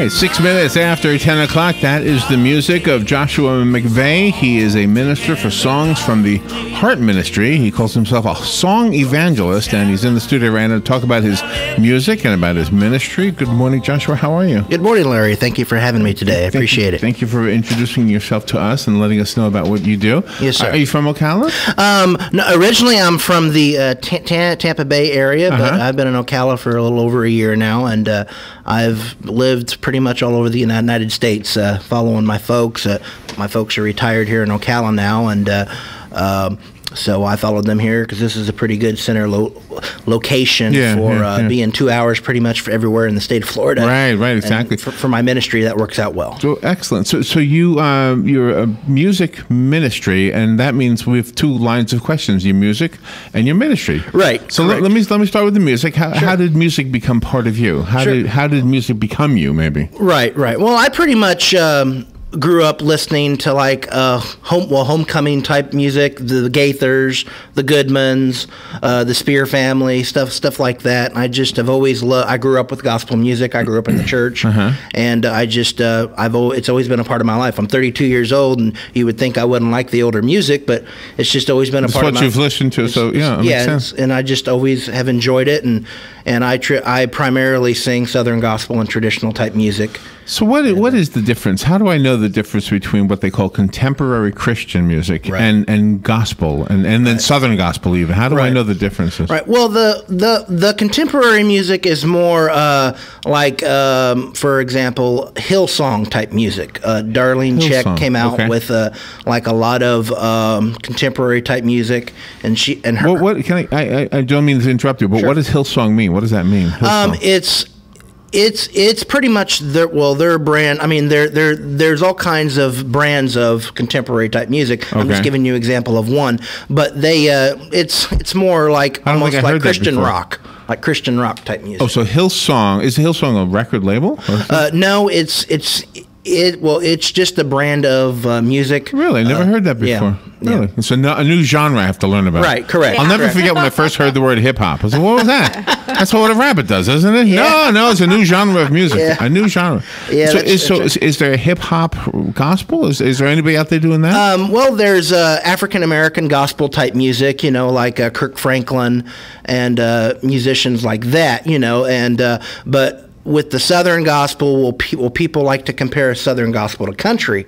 right, 6 minutes after 10 o'clock, that is the music of Joshua McVey. He is a minister for songs from the Heart Ministry. He calls himself a song evangelist, and he's in the studio right now to talk about his music and about his ministry. Good morning, Joshua. How are you? Good morning, Larry. Thank you for having me today. I appreciate it. Thank you for introducing yourself to us and letting us know about what you do. Yes, sir. Are you from Ocala? No, originally, I'm from the Tampa Bay area, but I've been in Ocala for a little over a year now, and I've lived pretty much all over the United States, following my folks. My folks are retired here in Ocala now, and so I followed them here because this is a pretty good center location for being 2 hours pretty much for everywhere in the state of Florida. Right, exactly. For my ministry, that works out well. So excellent. So you're a music ministry, and that means we have two lines of questions: your music and your ministry. Right. So let me start with the music. How did music become part of you? How did music become you? Maybe. Right. Well, I pretty much grew up listening to like homecoming type music, the Gaithers, the Goodmans, the Spear family, stuff like that. And I just have always loved. I grew up with gospel music. I grew up in the church, and I just it's always been a part of my life. I'm 32 years old, and you would think I wouldn't like the older music, but it's just always been a part of my life. It's what you've listened to, so yeah, makes sense. And I just always have enjoyed it, and I primarily sing Southern gospel and traditional type music. So what is the difference? How do I know the difference between what they call contemporary Christian music and gospel and then Southern gospel even? How do I know the differences? Right. Well, the contemporary music is more for example, Hillsong type music. Darlene Check came out with like a lot of contemporary type music, and her. What can I don't mean to interrupt you, but what does Hillsong mean? What does that mean? It's pretty much their brand. I mean, there's all kinds of brands of contemporary type music. I'm just giving you an example of one, but it's more like almost like Christian rock. Like Christian rock type music. Oh, so Hillsong, is Hillsong a record label? No, it's just a brand of music. Really? Never heard that before. Really? It's a new genre I have to learn about. Right, correct. I'll never forget when I first heard the word hip-hop. I said, what was that? That's what a rabbit does, isn't it? Yeah. No, it's a new genre of music. A new genre. Yeah, is there a hip-hop gospel? Is there anybody out there doing that? Well, there's African-American gospel type music, like Kirk Franklin and musicians like that, but with the Southern gospel, people like to compare Southern gospel to country,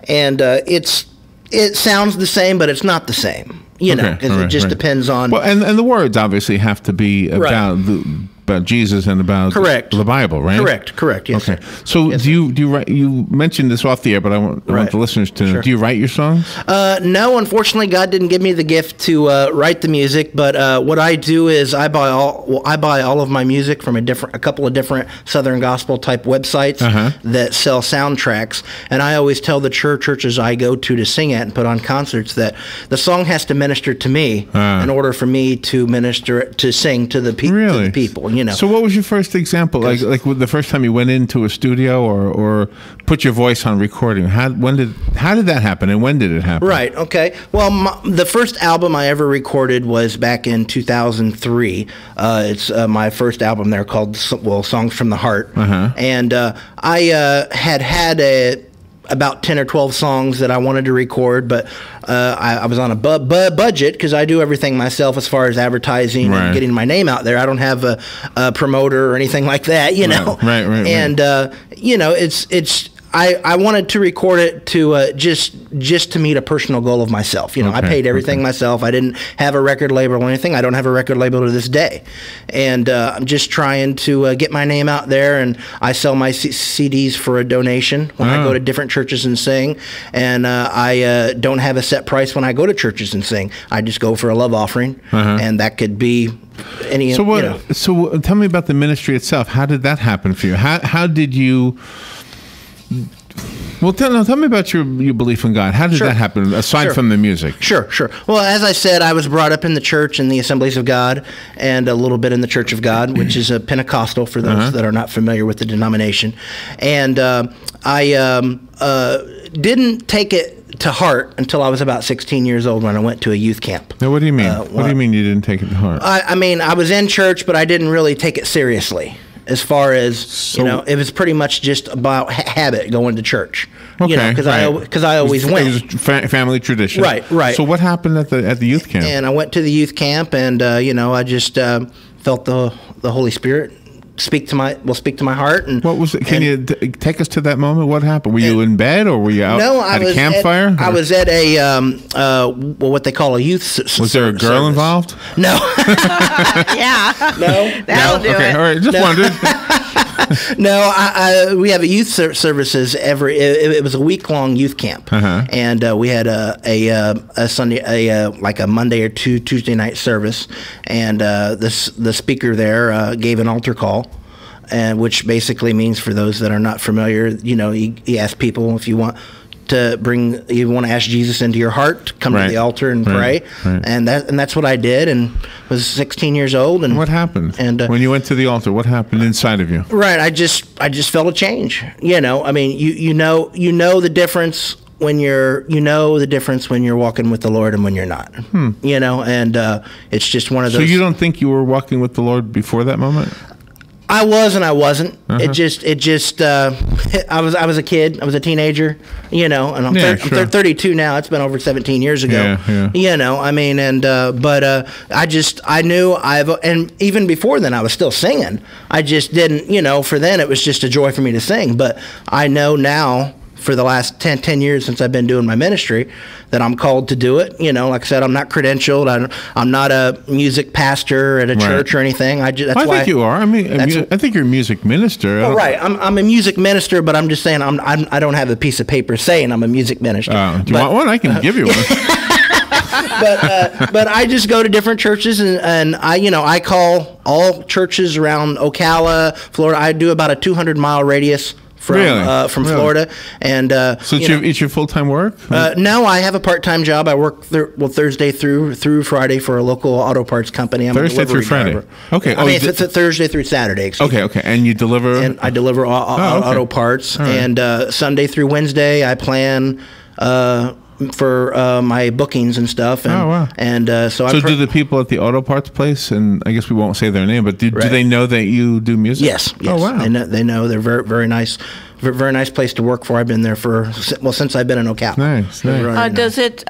and it sounds the same, but it's not the same, because it just depends on. Well, and the words obviously have to be about Jesus and about the Bible, right? Correct. Yes. Okay. So do you write? You mentioned this off the air, but I want the listeners to know. Do you write your songs? No, unfortunately, God didn't give me the gift to write the music. But what I do is I buy all of my music from a couple of different Southern gospel type websites that sell soundtracks, and I always tell the churches I go to sing at and put on concerts that the song has to minister to me in order for me to sing to the people. So what was your first example? Like the first time you went into a studio or put your voice on recording? How did that happen, and when did it happen? Right. Okay. Well, the first album I ever recorded was back in 2003. It's my first album there called Songs from the Heart, and I had about 10 or 12 songs that I wanted to record, but I was on a budget because I do everything myself as far as advertising and getting my name out there. I don't have a promoter or anything like that, Right. And it's I wanted to record it to just to meet a personal goal of myself. I paid everything myself. I didn't have a record label or anything. I don't have a record label to this day, and I'm just trying to get my name out there. And I sell my CDs for a donation when I go to different churches and sing. And I don't have a set price when I go to churches and sing. I just go for a love offering, and that could be any. So tell me about the ministry itself. How did that happen for you? How did you? Well, tell me about your belief in God. How did that happen, aside from the music? Sure. Well, as I said, I was brought up in the church, in the Assemblies of God, and a little bit in the Church of God, which is a Pentecostal for those that are not familiar with the denomination. And I didn't take it to heart until I was about 16 years old when I went to a youth camp. Now, what do you mean? What do you mean you didn't take it to heart? I mean, I was in church, but I didn't really take it seriously. as far as, it was pretty much just about habit going to church. Okay, because I always went. It was family tradition. Right. So what happened at the youth camp? And I went to the youth camp, and I just felt the Holy Spirit speak to my heart. And what was it? Can you take us to that moment? What happened? Were you in bed, or were you out at a campfire? I was at a what they call a youth. Was there a girl service. involved? No. Yeah. No. That'll do okay. it. All right. Just wondered. No, we have a youth services it was a week-long youth camp, and we had a Sunday, like a Monday or Tuesday night service, and the speaker there gave an altar call, and which basically means, for those that are not familiar, he asked people, if you want to ask Jesus into your heart, come to the altar and pray. And that's what I did, and was 16 years old. And what happened? And when you went to the altar, what happened inside of you? Right, I just felt a change. I mean, you know the difference when you're walking with the Lord and when you're not. And it's just one of those. So you don't think you were walking with the Lord before that moment? I was and I wasn't. It just I was a kid. I was a teenager, and I'm 32 now. It's been over 17 years ago. I mean, and but I knew and even before then I was still singing. I just didn't, for then it was just a joy for me to sing. But I know now, for the last 10 years since I've been doing my ministry, that I'm called to do it. Like I said, I'm not credentialed. I'm not a music pastor at a church or anything. I think you are. I mean, I think you're a music minister. Well, right. I'm a music minister, but I'm just saying I don't have a piece of paper saying I'm a music minister. Do you want one? I can give you one. But I just go to different churches, and I call all churches around Ocala, Florida. I do about a 200-mile radius from Florida, and so it's your full-time work? No, I have a part-time job. I work Thursday through Friday for a local auto parts company. I'm Thursday a delivery through Friday. driver. Okay. It's Thursday through Saturday. Okay. And you deliver? And I deliver auto parts. Right. And Sunday through Wednesday, I plan for my bookings and stuff. And, And so do the people at the auto parts place, and I guess we won't say their name, but do they know that you do music? Yes. Oh, wow. They know. They're very, very nice. Very nice place to work for. I've been there since I've been in Ocala. Nice. Does it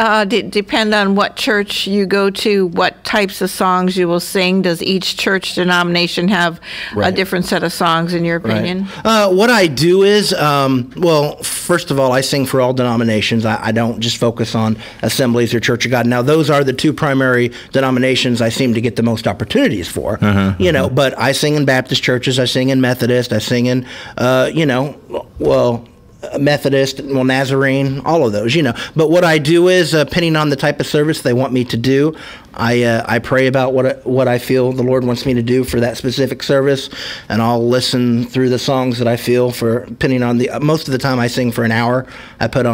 depend on what church you go to, what types of songs you will sing? Does each church denomination have a different set of songs, in your opinion? What I do is, first of all, I sing for all denominations. I don't just focus on Assemblies or Church of God. Now, those are the two primary denominations I seem to get the most opportunities for. But I sing in Baptist churches. I sing in Methodist. I sing in, Methodist, Nazarene, all of those, But what I do is, depending on the type of service they want me to do, I pray about what I feel the Lord wants me to do for that specific service, and I'll listen through the songs that I feel for, depending on most of the time I sing for an hour. I don't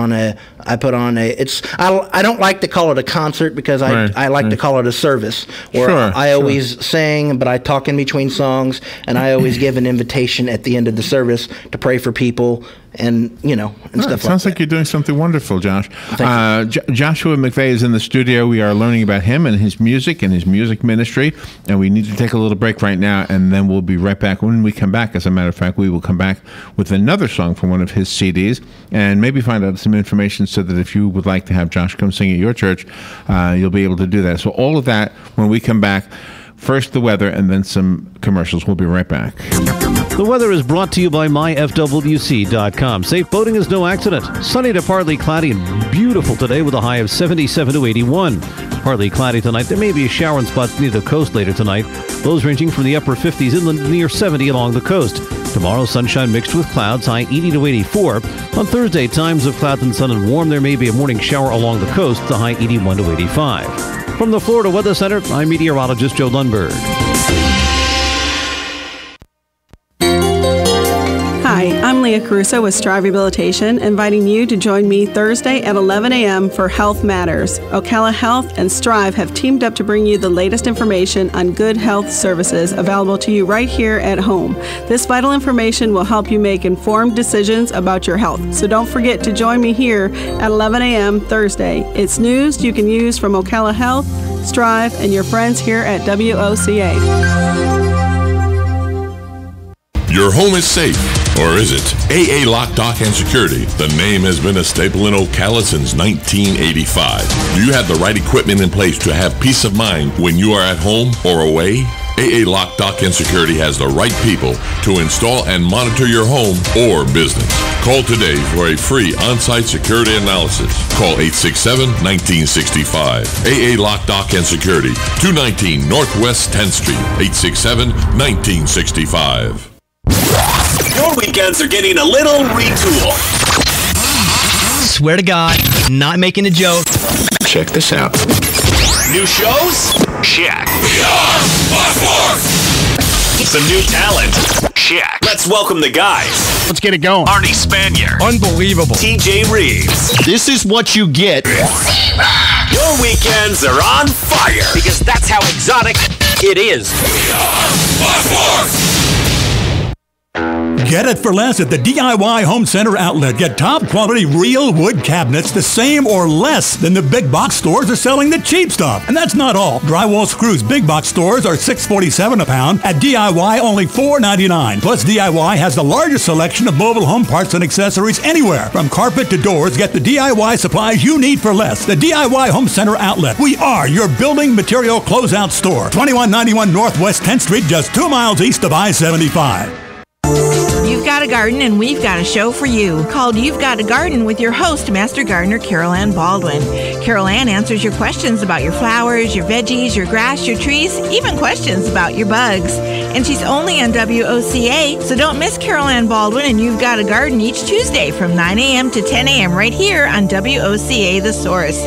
like to call it a concert, because I like to call it a service, where I always sing, but I talk in between songs, and I always give an invitation at the end of the service to pray for people, and stuff like that. Sounds like you're doing something wonderful, Josh. Joshua McVey is in the studio. We are learning about him and his music and his music ministry, and we need to take a little break right now, and then we'll be right back. When we come back, as a matter of fact, we will come back with another song from one of his CDs, and maybe find out some information so that if you would like to have Josh come sing at your church, you'll be able to do that. So all of that when we come back. First, the weather, and then some commercials. We'll be right back. The weather is brought to you by myfwc.com. Safe boating is no accident. Sunny to partly cloudy and beautiful today with a high of 77 to 81. Partly cloudy tonight. There may be a shower in spots near the coast later tonight. Lows ranging from the upper 50s inland, near 70 along the coast. Tomorrow, sunshine mixed with clouds, high 80 to 84. On Thursday, times of clouds and sun and warm. There may be a morning shower along the coast, the high 81 to 85. From the Florida Weather Center, I'm meteorologist Joe Lundberg. Hi, I'm Leah Caruso with Strive Rehabilitation, inviting you to join me Thursday at 11 a.m. for Health Matters. Ocala Health and Strive have teamed up to bring you the latest information on good health services available to you right here at home. This vital information will help you make informed decisions about your health. So don't forget to join me here at 11 a.m. Thursday. It's news you can use from Ocala Health, Strive, and your friends here at WOCA. Your home is safe, or is it? AA Lock, Dock, and Security. The name has been a staple in Ocala since 1985. Do you have the right equipment in place to have peace of mind when you are at home or away? AA Lock, Dock, and Security has the right people to install and monitor your home or business. Call today for a free on-site security analysis. Call 867-1965. AA Lock, Dock, and Security, 219 Northwest 10th Street, 867-1965. Your weekends are getting a little retool. Swear to God, not making a joke. Check this out. New shows? Check. Some new talent? Check. Let's welcome the guys. Let's get it going. Arnie Spanier. Unbelievable. TJ Reeves. This is what you get. Your weekends are on fire. Because that's how exotic it is. Get it for less at the DIY Home Center outlet. Get top quality real wood cabinets the same or less than the big box stores are selling the cheap stuff. And that's not all. Drywall screws big box stores are $6.47 a pound. At DIY, only $4.99. Plus, DIY has the largest selection of mobile home parts and accessories anywhere. From carpet to doors, get the DIY supplies you need for less. The DIY Home Center outlet. We are your building material closeout store. 2191 Northwest 10th Street, just 2 miles east of I-75. You've got a garden and we've got a show for you called You've Got a Garden with your host, Master Gardener Carol Ann Baldwin. Carol Ann answers your questions about your flowers, your veggies, your grass, your trees, even questions about your bugs. And she's only on WOCA, so don't miss Carol Ann Baldwin and You've Got a Garden each Tuesday from 9 a.m. to 10 a.m. right here on WOCA The Source.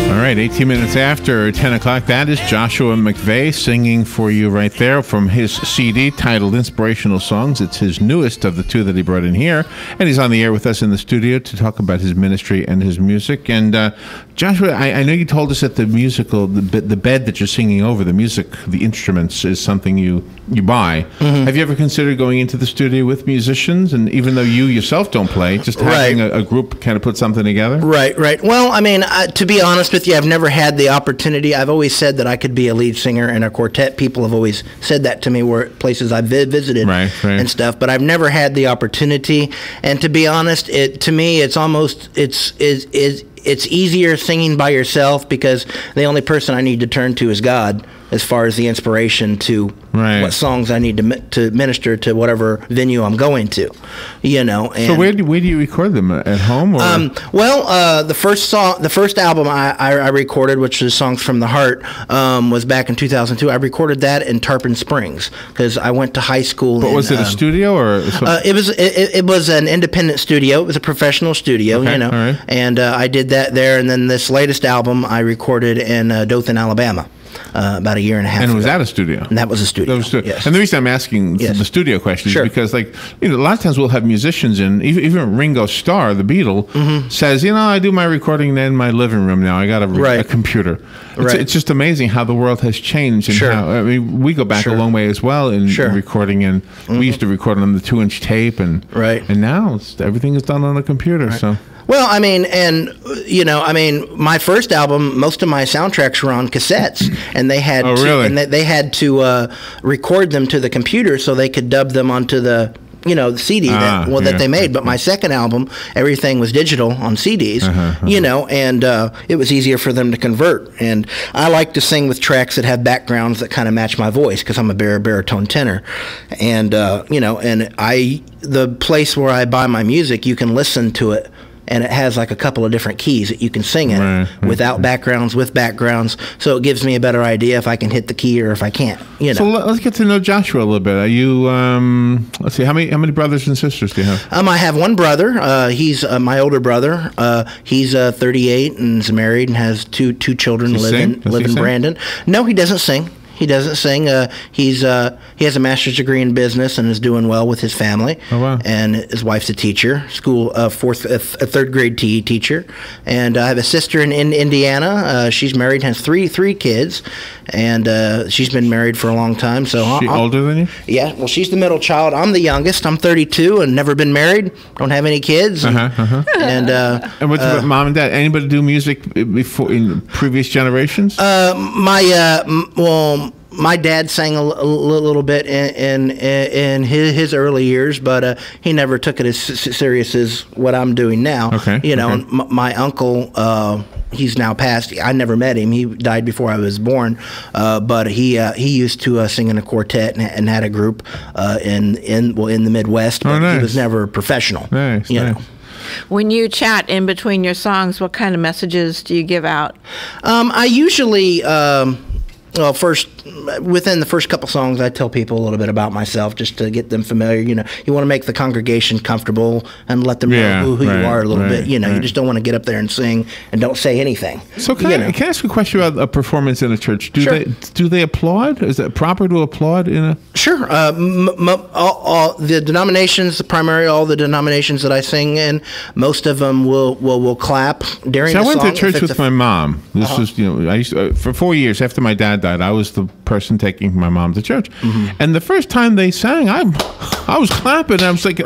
All right, 18 minutes after 10 o'clock, that is Joshua McVey singing for you right there from his CD titled Inspirational Songs. It's his newest of the two that he brought in here, and he's on the air with us in the studio to talk about his ministry and his music. And Joshua, I know you told us that the musical, the bed that you're singing over, the music, the instruments, is something you buy. Mm-hmm. Have you ever considered going into the studio with musicians, and even though you yourself don't play, just having a group kind of put something together? Right. Well, I mean, to be honest with you, I've never had the opportunity. I've always said that I could be a lead singer in a quartet. People have always said that to me, where places I've visited and stuff, but I've never had the opportunity. And to be honest, to me, it's almost it's easier singing by yourself, because the only person I need to turn to is God as far as the inspiration to what songs I need to minister to whatever venue I'm going to, you know. And so where do you record them, at home? Or? The first album I recorded, which is Songs from the Heart, was back in 2002. I recorded that in Tarpon Springs because I went to high school. But was it a studio or? It was an independent studio. It was a professional studio, you know. Right. And I did that there. And then this latest album I recorded in Dothan, Alabama. About a year and a half ago. And was that a studio? And that was a studio. Yes. And the reason I'm asking the studio question is because, like, you know, a lot of times we'll have musicians in, even Ringo Starr, the Beatle, says, you know, I do my recording in my living room now. I got a computer. It's just amazing how the world has changed. And how, I mean, we go back a long way as well in recording, and we used to record on the 2-inch tape, and now everything is done on a computer. So. Well, I mean, and, you know, my first album, most of my soundtracks were on cassettes, and they had they had to record them to the computer so they could dub them onto the, you know, the CD that they made. But my second album, everything was digital on CDs, you know, and it was easier for them to convert. And I like to sing with tracks that have backgrounds that kind of match my voice, because I'm a baritone tenor. And, you know, and the place where I buy my music, you can listen to it and it has like a couple of different keys that you can sing in without backgrounds, with backgrounds. So it gives me a better idea if I can hit the key or if I can't. You know. So let's get to know Joshua a little bit. Are you? Let's see. How many brothers and sisters do you have? I have one brother. He's my older brother. He's 38 and is married and has two children. Live in Brandon. No, he doesn't sing. He doesn't sing. He has a master's degree in business and is doing well with his family. Oh, wow. And his wife's a teacher, third grade TE teacher. And I have a sister in Indiana. She's married, has three kids, and she's been married for a long time. So she older than you? Yeah. Well, she's the middle child. I'm the youngest. I'm 32 and never been married. Don't have any kids. And what's about mom and dad? Anybody do music before in previous generations? My dad sang a little bit in his early years, but he never took it as serious as what I'm doing now. Okay. You know, and my uncle, he's now passed. I never met him. He died before I was born, but he used to sing in a quartet and had a group in the Midwest. But nice. He was never professional. Nice. You know. When you chat in between your songs, what kind of messages do you give out? I usually. Well, within the first couple songs, I tell people a little bit about myself just to get them familiar. You know, you want to make the congregation comfortable and let them know who you are a little bit. You know, you just don't want to get up there and sing and don't say anything. So can I ask you a question about a performance in a church? Do they applaud? Is it proper to applaud in a? Sure. All the denominations, all the denominations that I sing in, most of them will clap during the song. I went to church with my mom. This was, I used to, for 4 years after my dad died, I was the person taking my mom to church. And the first time they sang, I was clapping. I was like,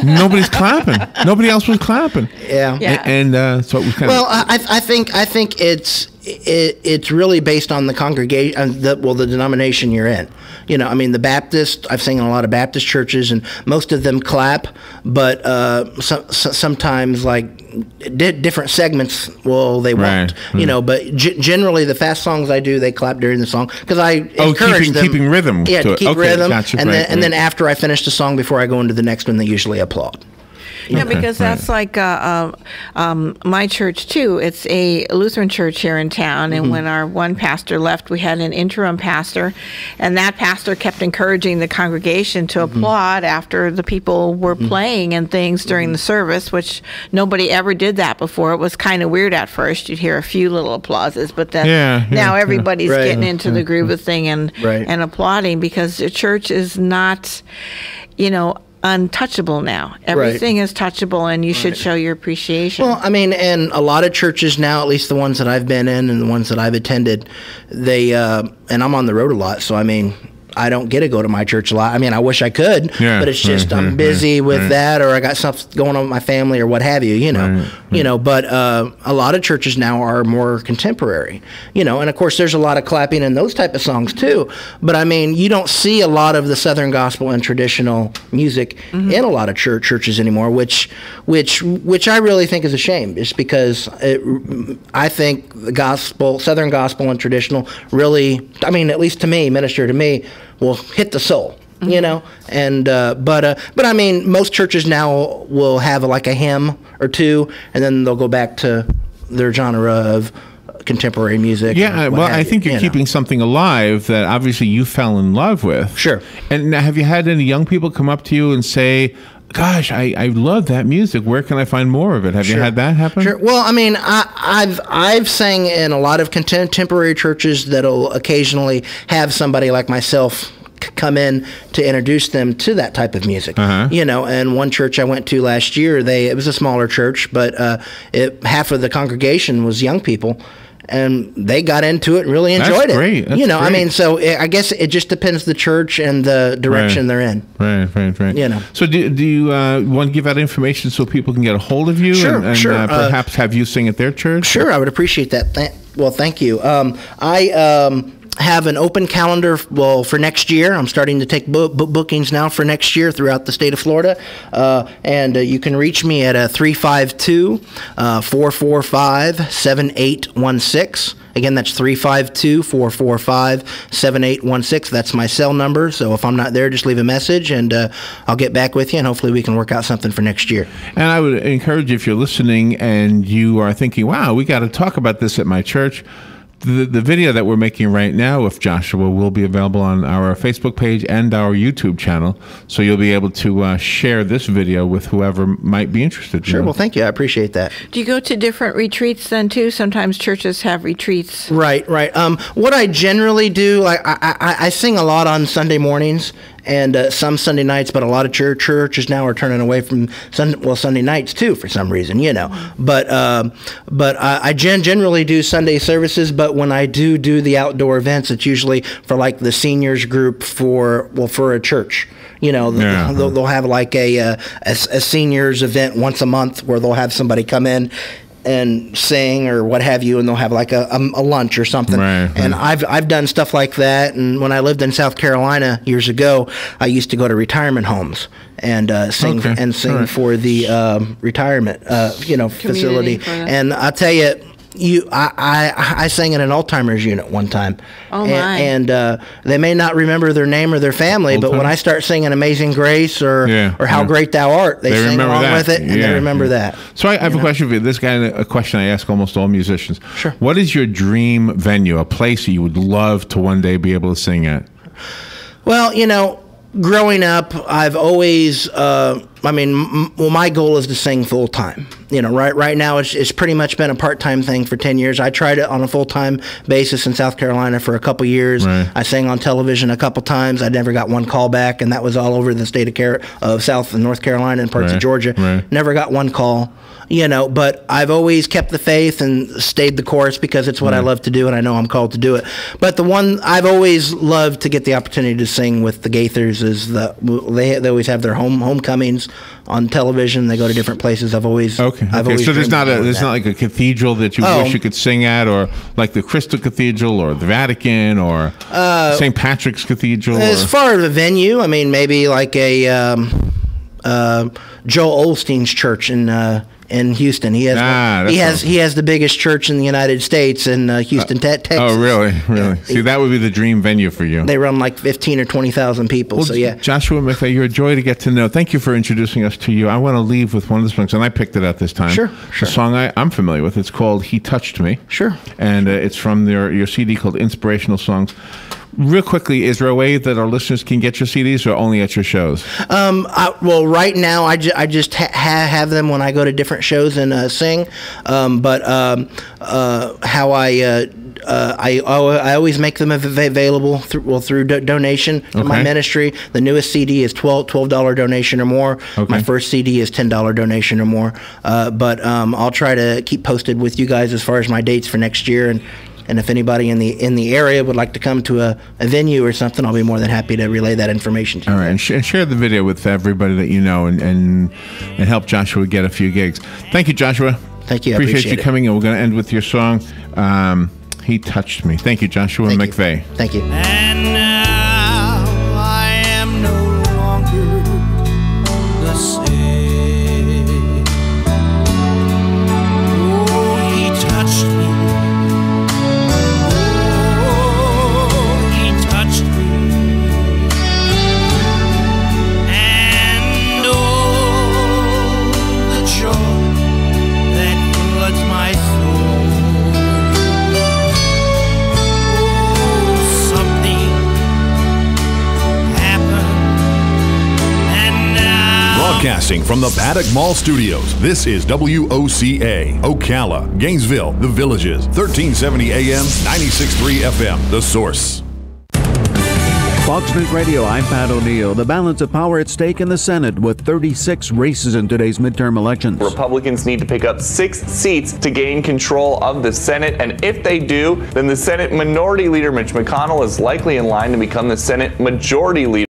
nobody's clapping. Nobody else was clapping. Yeah. And so it was kind of. Well, I think it's really based on the congregation, the denomination you're in. You know, I mean, the Baptist, I've seen in a lot of Baptist churches, and most of them clap, but sometimes, like, different segments, they won't. You know, but generally, the fast songs I do, they clap during the song, because I encourage them. Keeping rhythm. Yeah, to keep rhythm. Gotcha, and then after I finish the song, before I go into the next one, they usually applaud. Yeah, because that's like my church too. It's a Lutheran church here in town, and when our one pastor left, we had an interim pastor, and that pastor kept encouraging the congregation to applaud after the people were playing and things during the service, which nobody ever did that before. It was kind of weird at first. You'd hear a few little applauses, but then now everybody's getting into the groove of thing and applauding, because the church is not, untouchable now. Everything is touchable, and you should show your appreciation. Well, I mean, and a lot of churches now, at least the ones that I've been in and the ones that I've attended, they and I'm on the road a lot, so I mean, I don't get to go to my church a lot. I mean, I wish I could, but it's just I'm busy with that, or I got stuff going on with my family, or what have you. You know, But a lot of churches now are more contemporary. You know, and of course, there's a lot of clapping in those type of songs too. But I mean, you don't see a lot of the Southern gospel and traditional music in a lot of churches anymore, which I really think is a shame. Just because I think the Southern gospel and traditional really, I mean, at least to me, minister to me, will hit the soul, you know, and but I mean, most churches now will have like a hymn or two, and then they'll go back to their genre of contemporary music. Yeah, well, I think you're keeping something alive that obviously you fell in love with. Sure. And have you had any young people come up to you and say, gosh, I love that music. Where can I find more of it? Have you had that happen? Sure. Well, I mean, I've sang in a lot of contemporary churches that'll occasionally have somebody like myself come in to introduce them to that type of music. You know, and one church I went to last year, it was a smaller church, but half of the congregation was young people. And they got into it and really enjoyed it. Great. That's great. I mean, so I guess it just depends the church and the direction they're in. Right. You know. So do you want to give out information so people can get a hold of you? Sure, and sure. Perhaps have you sing at their church? Sure, I would appreciate that. Well, thank you. I have an open calendar for next year. I'm starting to take bookings now for next year throughout the state of Florida. And you can reach me at 352-445-7816. Again, that's 352-445-7816. That's my cell number. So if I'm not there, just leave a message, and I'll get back with you, and hopefully we can work out something for next year. And I would encourage you, if you're listening and you are thinking, wow, we got to talk about this at my church, the video that we're making right now with Joshua will be available on our Facebook page and our YouTube channel, so you'll be able to share this video with whoever might be interested. Sure. Well, thank you. I appreciate that. Do you go to different retreats then too? Sometimes churches have retreats. Right. What I generally do, I sing a lot on Sunday mornings and some Sunday nights, but a lot of churches now are turning away from Sunday nights too for some reason, But I generally do Sunday services. But when I do the outdoor events, it's usually for like the seniors group for a church. They'll have like a seniors event once a month where they'll have somebody come in and sing or what have you, and they'll have like a lunch or something. And I've done stuff like that. And when I lived in South Carolina years ago, I used to go to retirement homes and sing for the retirement facility. And I'll tell you, I sang in an Alzheimer's unit one time. Oh my! And they may not remember their name or their family, but when I start singing "Amazing Grace" or "How Great Thou Art," they sing along with it, and they remember that. So I have a question for you. This guy, a question I ask almost all musicians. Sure. What is your dream venue? A place that you would love to one day be able to sing at? Well, growing up, I've always, my goal is to sing full time. Right now it's pretty much been a part-time thing for 10 years. I tried it on a full-time basis in South Carolina for a couple years. I sang on television a couple times. I never got one call back, and that was all over the state of South and North Carolina and parts of Georgia. Never got one call. But I've always kept the faith and stayed the course because it's what I love to do, and I know I'm called to do it. But the one I've always loved to get the opportunity to sing with the Gaithers is they always have their homecomings on television. They go to different places. I've always so there's not like a cathedral that you wish you could sing at, or like the Crystal Cathedral or the Vatican or St. Patrick's Cathedral. As far as a venue, maybe like a Joel Osteen's church in Houston. He has the biggest church in the United States in Houston, Texas. Oh, really? See, that would be the dream venue for you. They run like 15 or 20,000 people. Well, so yeah. Joshua McVey, you're a joy to get to know. Thank you for introducing us to you. I want to leave with one of the songs, and I picked it out this time. Sure. The song I'm familiar with. It's called "He Touched Me." Sure. And it's from your CD called Inspirational Songs. Real quickly, is there a way that our listeners can get your CDs, or only at your shows? Well, right now I just have them when I go to different shows and sing. But how I always make them available through donation to my ministry. The newest CD is $12 donation or more. My first CD is $10 donation or more. But I'll try to keep posted with you guys as far as my dates for next year, and if anybody in the area would like to come to a venue or something, I'll be more than happy to relay that information to you. All right, and share the video with everybody that you know, and help Joshua get a few gigs. Thank you, Joshua. Thank you. I appreciate you it. coming, and we're going to end with your song, "He Touched Me." Thank you, Joshua McVey. Thank you. And now I am no longer the same. Oh, he touched me. Broadcasting from the Paddock Mall Studios, this is WOCA, Ocala, Gainesville, The Villages, 1370 AM, 96.3 FM, The Source. Fox News Radio, I'm Pat O'Neill. The balance of power at stake in the Senate with 36 races in today's midterm elections. Republicans need to pick up 6 seats to gain control of the Senate, and if they do, then the Senate Minority Leader Mitch McConnell is likely in line to become the Senate Majority Leader.